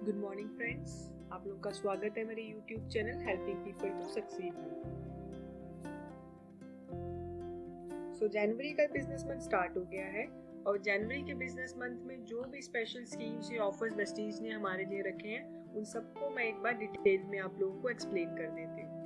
Good morning friends, आप लोगों का स्वागत है मेरे YouTube channel helping people to succeed में। जनवरी का बिजनेस मंथ स्टार्ट हो गया है और जनवरी के बिजनेस मंथ में जो भी स्पेशल स्कीम्स या ऑफर्स वेस्टीज ने हमारे लिए रखे हैं उन सबको मैं एक बार डिटेल में आप लोगों को एक्सप्लेन कर देती हूँ।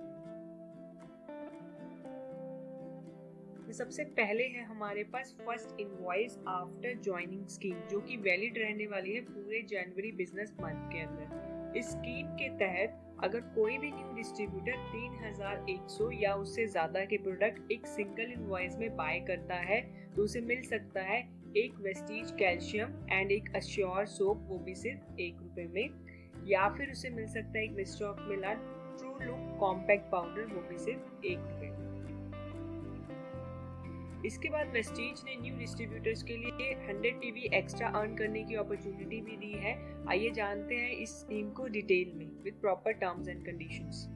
सबसे पहले है हमारे पास first invoice after joining scheme, जो कि वैलिड रहने वाली है पूरे जनवरी बिजनेस मंथ के अंदर। इस स्कीम के तहत अगर कोई भी न्यू डिस्ट्रीब्यूटर 3100 या उससे ज्यादा के प्रोडक्ट एक सिंगल इनवॉइस में बाय करता है तो उसे मिल सकता है एक वेस्टीज कैल्शियम एंड एक अश्योर सोप, वो भी सिर्फ ₹1 में, या फिर उसे मिल सकता है एक mister of Milan true look compact powder, वो भी सिर्फ ₹1 में। इसके बाद वेस्टीज ने न्यू डिस्ट्रीब्यूटर्स के लिए 100 PV एक्स्ट्रा अर्न करने की अपॉर्चुनिटी भी दी है। आइए जानते हैं इस स्कीम को डिटेल में with proper terms and conditions.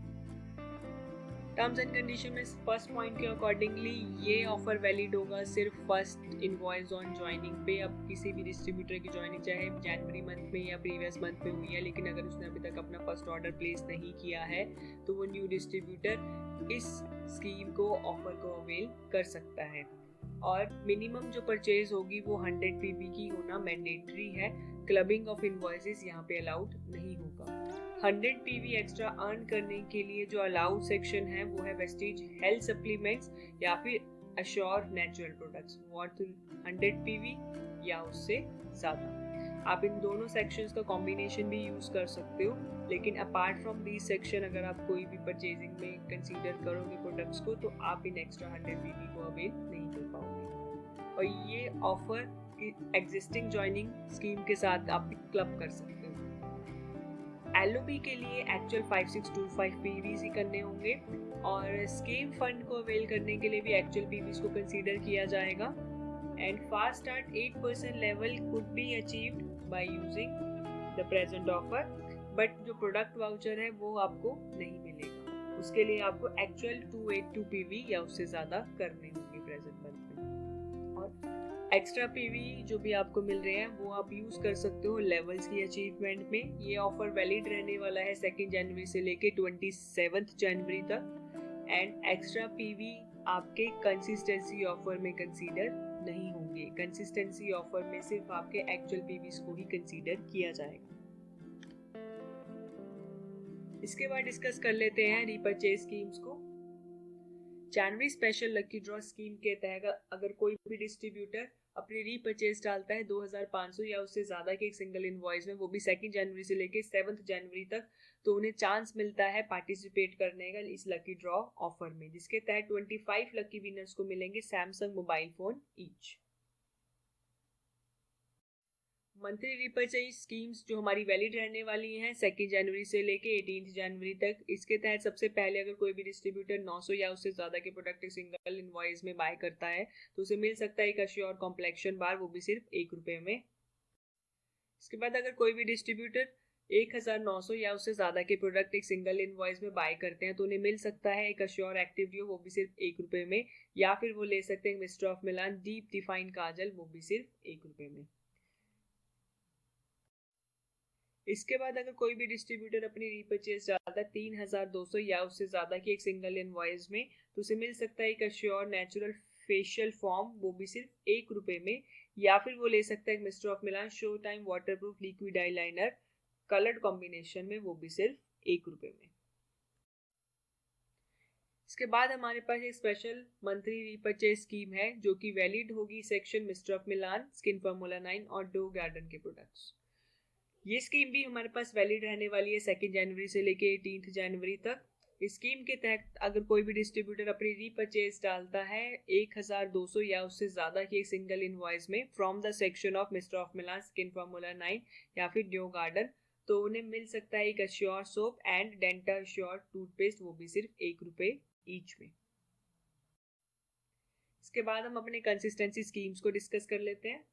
Terms and condition में फर्स्ट पॉइंट के अकॉर्डिंगली ये ऑफर वैलिड होगा सिर्फ फर्स्ट इनवॉइस ऑन ज्वाइनिंग पे। अब किसी भी डिस्ट्रीब्यूटर की ज्वाइनिंग चाहे जनवरी मंथ में या प्रीवियस मंथ में हुई है, लेकिन अगर उसने अभी तक अपना फर्स्ट ऑर्डर प्लेस नहीं किया है तो वो न्यू डिस्ट्रीब्यूटर इस स्कीम को ऑफर को अवेल कर सकता है। और मिनिमम जो परचेज होगी वो 100 PV की होना मैंडेटरी है। क्लबिंग ऑफ इनवॉइसेस यहाँ पे अलाउड नहीं होगा। 100 PV एक्स्ट्रा अर्न करने के लिए जो अलाउड सेक्शन है वो है वेस्टीज हेल्थ सप्लीमेंट्स या फिर assure natural products worth 100 PV या उससे ज्यादा। आप इन दोनों सेक्शंस का कॉम्बिनेशन भी यूज कर सकते हो, लेकिन अपार्ट फ्रॉम दी सेक्शन अगर आप कोई भी परचेजिंग में कंसीडर करोगे प्रोडक्ट्स को तो आप इन एक्स्ट्रा 100 PV को अवेल नहीं कर पाओगे। और ये ऑफर एग्जिस्टिंग ज्वाइनिंग स्कीम के साथ आप क्लब कर सकते हो। LOB के लिए एक्चुअल 5625 PVs ही करने होंगे और स्कीम फंड को अवेल करने के लिए भी एक्चुअल PVs को कंसीडर किया जाएगा। And fast start 8% level could be achieved by using the present offer, but जो प्रोडक्ट वाउचर है वो आपको नहीं मिलेगा। उसके लिए आपको एक्चुअल 282 PV या उससे ज्यादा करने होंगे प्रेजेंट मंथ में। और एक्स्ट्रा PV जो भी आपको मिल रहे हैं वो आप यूज कर सकते हो लेवल्स की अचीवमेंट में। ये ऑफर वैलिड रहने वाला है 2 जनवरी से लेके 27 जनवरी तक। एंड एक्स्ट्रा PV आपके कंसिस्टेंसी ऑफर में कंसीडर नहीं होंगे। कंसिस्टेंसी ऑफर में सिर्फ आपके एक्चुअल PVs को ही कंसीडर किया जाएगा। इसके बाद डिस्कस कर लेते हैं रीपर्चेज स्कीम्स को। जनवरी स्पेशल लकी ड्रॉ स्कीम के तहत अगर कोई भी डिस्ट्रीब्यूटर अपनी रीपर्चेज डालता है 2500 या उससे ज्यादा के एक सिंगल इनवॉइस में, वो भी 2 जनवरी से लेके 7 जनवरी तक, तो उन्हें चांस मिलता है पार्टिसिपेट करने का इस लकी ड्रॉ ऑफर में, जिसके तहत 25 लकी विनर्स को मिलेंगे Samsung mobile phone each. Monthly repurchase schemes जो हमारी वैलिड रहने वाली हैं 2 जनवरी से लेके 18 जनवरी तक। इसके तहत सबसे पहले अगर कोई भी डिस्ट्रीब्यूटर 900 या उससे ज्यादा के प्रोडक्ट सिंगल इनवॉइस में बाय करता है तो उसे मिल सकता है एक अश्योर कॉम्प्लेक्शन बार, वो भी सिर्फ ₹1 में। इसके बाद अगर कोई भी डिस्ट्रीब्यूटर 1900 या उससे ज्यादा के प्रोडक्ट एक सिंगल इनवॉइस में बाय करते हैं तो उन्हें मिल सकता है एक अश्योर एक्टिव ड्यू, वो भी सिर्फ ₹1 में, या फिर वो ले सकते हैं मिस्टर ऑफ मिलान डीप डिफाइन काजल, वो भी सिर्फ ₹1 में। इसके बाद अगर कोई भी डिस्ट्रीब्यूटर अपनी रीपर्चेज डालता है 3200 या उससे ज्यादा की एक सिंगल इनवॉइस में तो उसे मिल सकता है एक अश्योर नेचुरल फेशियल फॉर्म, वो भी सिर्फ ₹1 में, या फिर वो ले सकता है mister of Milan show time waterproof liquid eyeliner coloured combination में, वो भी सिर्फ ₹1 में। इसके बाद हमारे पास एक स्पेशल मंथली रीपर्चेज स्कीम है जो कि वैलिड होगी section mister of Milan, skin formula 9 और डो गार्डन के प्रोडक्ट्स। ये स्कीम भी हमारे पास वैलिड रहने वाली है 2 जनवरी से लेके 18 जनवरी तक। इस स्कीम के तहत अगर कोई भी डिस्ट्रीब्यूटर अपनी रीपर्चेज डालता है 1200 या उससे ज्यादा की एक सिंगल इनवॉइस में from the section of mister of Milan, skin formula 9 या फिर ड्यू गार्डन, तो उन्हें मिल सकता है एक assure soap and Denta assure toothpaste, वो भी सिर्फ ₹1 ईच में। इसके बाद हम अपने कंसिस्टेंसी स्कीम्स को डिस्कस कर लेते हैं।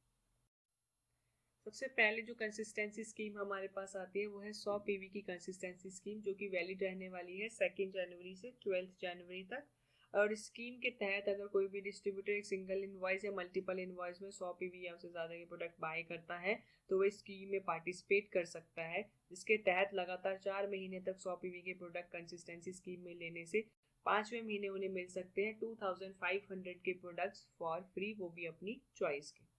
सबसे पहले जो कंसिस्टेंसी स्कीम हमारे पास आती है वो है 100 PV की कंसिस्टेंसी स्कीम, जो कि वैलिड रहने वाली है 2 जनवरी से 12 जनवरी तक। और इस स्कीम के तहत अगर कोई भी डिस्ट्रीब्यूटर एक सिंगल इनवॉइस या मल्टीपल इनवॉइस में 100 पीवी या उससे ज़्यादा के प्रोडक्ट बाय करता है तो वो स्कीम में पार्टिसिपेट कर सकता है, जिसके तहत लगातार 4 महीने तक 100 पीवी के प्रोडक्ट कंसिस्टेंसी स्कीम में लेने से 5वें महीने उन्हें मिल सकते हैं 2500 के प्रोडक्ट्स फॉर फ्री, वो भी अपनी चॉइस के।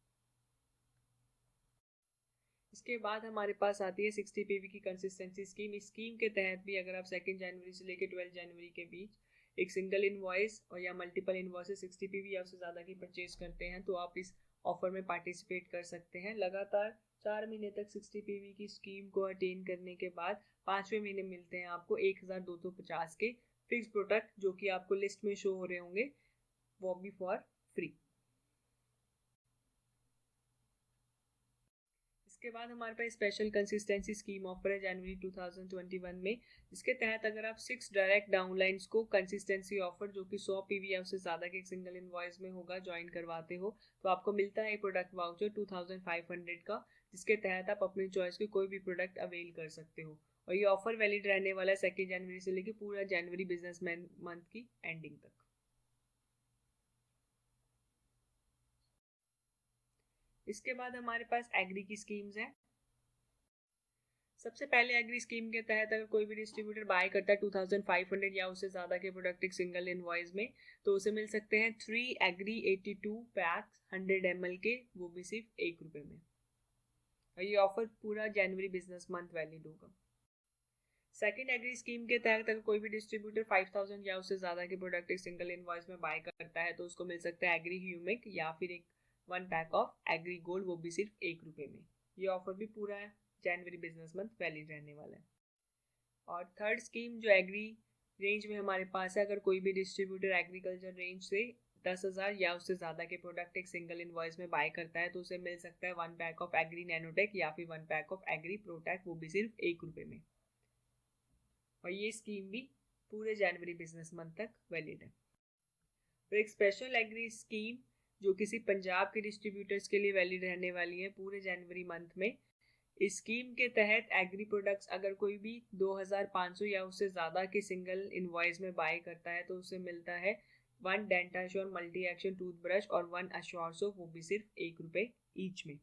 इसके बाद हमारे पास आती है 60 पीवी की कंसिस्टेंसी स्कीम। इस स्कीम के तहत भी अगर आप 2 जनवरी से लेकर 12 जनवरी के बीच एक सिंगल इनवॉइस और या मल्टीपल इनवॉइस 60 पीवी या उससे ज़्यादा की परचेज करते हैं तो आप इस ऑफर में पार्टिसिपेट कर सकते हैं। लगातार 4 महीने तक 60 पीवी की स्कीम को अटेन करने के बाद 5वें महीने मिलते हैं आपको 1250 के फिक्स प्रोडक्ट, जो कि आपको लिस्ट में शो हो रहे होंगे, वो भी फॉर फ्री। इसके बाद हमारे पास स्पेशल कंसिस्टेंसी स्कीम ऑफर है जनवरी 2021 में, जिसके तहत अगर आप 6 डायरेक्ट डाउनलाइंस को कंसिस्टेंसी ऑफर जो कि 100 पीवी या उससे ज़्यादा के एक सिंगल इनवॉइस में होगा ज्वाइन करवाते हो तो आपको मिलता है प्रोडक्ट वाउचर 2500 का, जिसके तहत आप अपनी चॉइस के कोई भी प्रोडक्ट अवेल कर सकते हो। और ये ऑफर वैलिड रहने वाला है 2 जनवरी से लेकर पूरा जनवरी बिजनेस मंथ की एंडिंग तक। इसके बाद हमारे पास एग्री की स्कीम्स हैं। सबसे पहले एग्री स्कीम के तहत अगर कोई भी डिस्ट्रीब्यूटर बाय करता है 2500 या उससे ज़्यादा के प्रोडक्ट एक सिंगल इनवॉइस में तो उसे मिल सकते हैं 3 एग्री 82 पैक्स 100 ml के, वो भी सिर्फ ₹1 में। और ये ऑफर पूरा जनवरी बिजनेस मंथ वैलिड होगा। सेकंड एग्री स्कीम के तहत अगर कोई भी डिस्ट्रीब्यूटर 5000 या उससे ज़्यादा के प्रोडक्ट एक सिंगल इनवॉइस में बाय करता है तो उसको मिल सकता है एग्री ह्यूमिक या फिर एक 1 पैक ऑफ एग्री गोल्ड, वो भी सिर्फ ₹1 में। ये ऑफर भी पूरा जनवरी बिजनेस मंथ वैलिड रहने वाला है। और थर्ड स्कीम जो एग्री रेंज में हमारे पास है, अगर कोई भी डिस्ट्रीब्यूटर एग्रीकल्चर रेंज से 10,000 या उससे ज़्यादा के प्रोडक्ट एक सिंगल इनवॉइस में बाय करता है तो उसे मिल सकता है 1 पैक ऑफ एग्री नैनोटेक या फिर 1 पैक ऑफ एग्री प्रोटेक, वो भी सिर्फ ₹1 में। और ये स्कीम भी पूरे जनवरी बिजनेस मंथ तक वैलिड है। तो एक स्पेशल एग्री स्कीम जो किसी पंजाब के डिस्ट्रीब्यूटर्स के लिए वैलिड रहने वाली है पूरे जनवरी मंथ में। इस स्कीम के तहत एग्री प्रोडक्ट्स अगर कोई भी 2500 या उससे ज़्यादा के सिंगल इनवॉइस में बाय करता है तो उसे मिलता है 1 डेंटाश्योर मल्टी एक्शन टूथब्रश और 1 अश्योर सोप, वो भी सिर्फ ₹1 ईच में।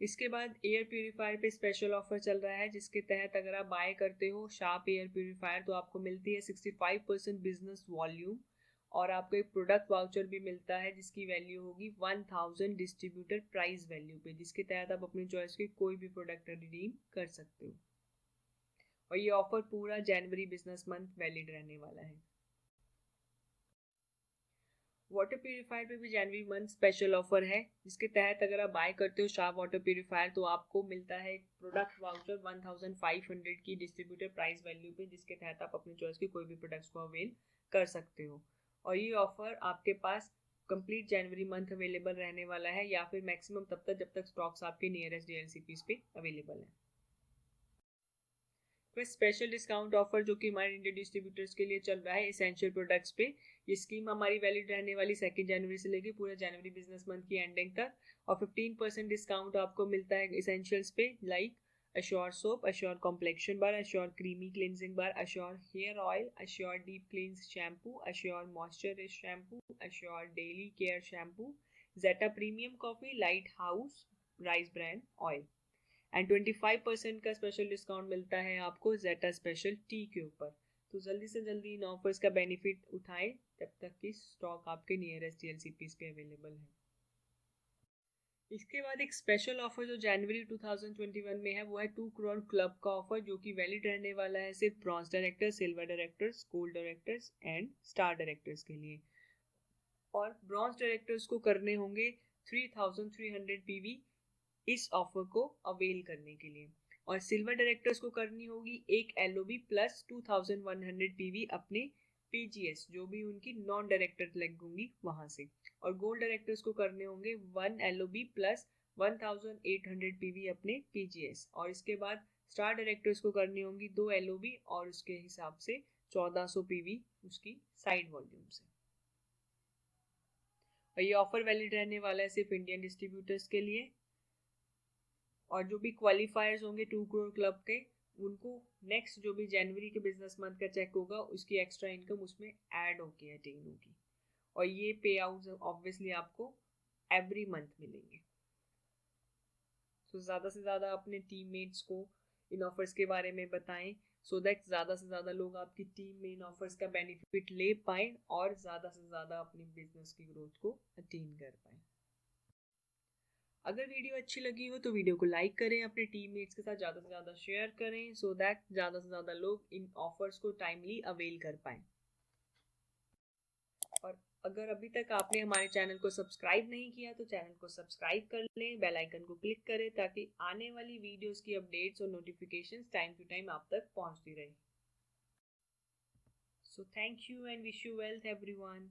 इसके बाद एयर प्यूरीफायर पे स्पेशल ऑफर चल रहा है, जिसके तहत अगर आप बाय करते हो शार्प एयर प्यूरीफायर तो आपको मिलती है 65% बिजनेस वॉल्यूम और आपको एक प्रोडक्ट वाउचर भी मिलता है जिसकी वैल्यू होगी 1000 डिस्ट्रीब्यूटर प्राइस वैल्यू पे, जिसके तहत आप अपनी चॉइस के कोई भी प्रोडक्ट रिडीम कर सकते हो। और ये ऑफर पूरा जनवरी बिजनेस मंथ वैलिड रहने वाला है। वाटर प्यूरीफायर पे भी जनवरी मंथ स्पेशल ऑफर है, जिसके तहत अगर आप बाय करते हो शार्प वाटर प्यूरीफायर तो आपको मिलता है एक प्रोडक्ट वाउचर 1500 की डिस्ट्रीब्यूटर प्राइस वैल्यू पे, जिसके तहत आप अपनी चॉइस के कोई भी प्रोडक्ट्स को अवेल कर सकते हो। और ये ऑफर आपके पास कंप्लीट जनवरी मंथ अवेलेबल रहने वाला है या फिर मैक्सिमम तब तक जब तक स्टॉक्स आपके नियरेस्ट डीएलसीपीज पे अवेलेबल है। तो स्पेशल डिस्काउंट ऑफर जो कि हमारे इंडियन डिस्ट्रीब्यूटर्स के लिए चल रहा है एसेंशियल प्रोडक्ट्स पे, ये स्कीम हमारी वैलिड रहने वाली 2 जनवरी से लेकर पूरे जनवरी बिजनेस मंथ की एंडिंग तक। और 15% डिस्काउंट आपको मिलता है एसेंशियल्स पे, like Assure soap, Assure complexion bar, Assure creamy cleansing bar, Assure hair oil, Assure deep cleanse shampoo, Assure moisture shampoo, Assure daily care shampoo, Zeta premium coffee, light house rice brand oil. And 25% का special discount मिलता है आपको जेटा special T के ऊपर। तो जल्दी से जल्दी इन ऑफर्स का बेनिफिट उठाएं जब तक कि स्टॉक आपके नियरेस्ट डीएलसीपीज पे अवेलेबल है। इसके बाद एक स्पेशल ऑफर जो जनवरी 2021 में है वो है 2 करोड़ क्लब का ऑफर, जो कि वैलिड रहने वाला है सिर्फ bronze directors, silver directors, gold directors and star directors के लिए। और ब्रॉन्ज डायरेक्टर्स को करने होंगे 3300 पीवी इस ऑफर को अवेल करने के लिए, और सिल्वर डायरेक्टर्स को करनी होगी एक एलओबी प्लस 2100 पीवी अपने पीजीएस जो भी उनकी नॉन डायरेक्टर लग होंगी वहां से, और गोल्ड डायरेक्टर्स को करने होंगे 1 एलओबी प्लस 1800 पीवी अपने पीजीएस, और इसके बाद स्टार डायरेक्टर्स को करनी होंगी 2 एलओबी और उसके हिसाब से 1400 पीवी उसकी साइड वॉल्यूम से। और ये ऑफर वैलिड रहने वाला है सिर्फ इंडियन डिस्ट्रीब्यूटर्स के लिए। और जो भी क्वालिफायर्स होंगे 2 करोड़ क्लब के उनको नेक्स्ट जो भी जनवरी के बिजनेस मंथ का चेक होगा उसकी एक्स्ट्रा इनकम उसमें ऐड होके अटेन होगी, और ये पे आउट ऑब्वियसली आपको एवरी मंथ मिलेंगे। तो ज़्यादा से ज़्यादा अपने टीममेट्स को इन ऑफर्स के बारे में बताएं, सो दैट ज़्यादा से ज़्यादा लोग आपकी टीम में इन ऑफर्स का बेनिफिट ले पाएँ और ज़्यादा से ज़्यादा अपनी बिजनेस की ग्रोथ को अटेन कर पाएँ। अगर वीडियो अच्छी लगी हो तो वीडियो को लाइक करें, अपने टीममेट्स के साथ ज़्यादा से ज़्यादा शेयर करें, सो दैट ज़्यादा से ज़्यादा लोग इन ऑफर्स को टाइमली अवेल कर पाएँ। और अगर अभी तक आपने हमारे चैनल को सब्सक्राइब नहीं किया तो चैनल को सब्सक्राइब कर लें, बेल आइकन को क्लिक करें ताकि आने वाली वीडियोस की अपडेट्स और नोटिफिकेशंस टाइम टू टाइम आप तक पहुंचती रहे। So thank you and wish you wealth everyone.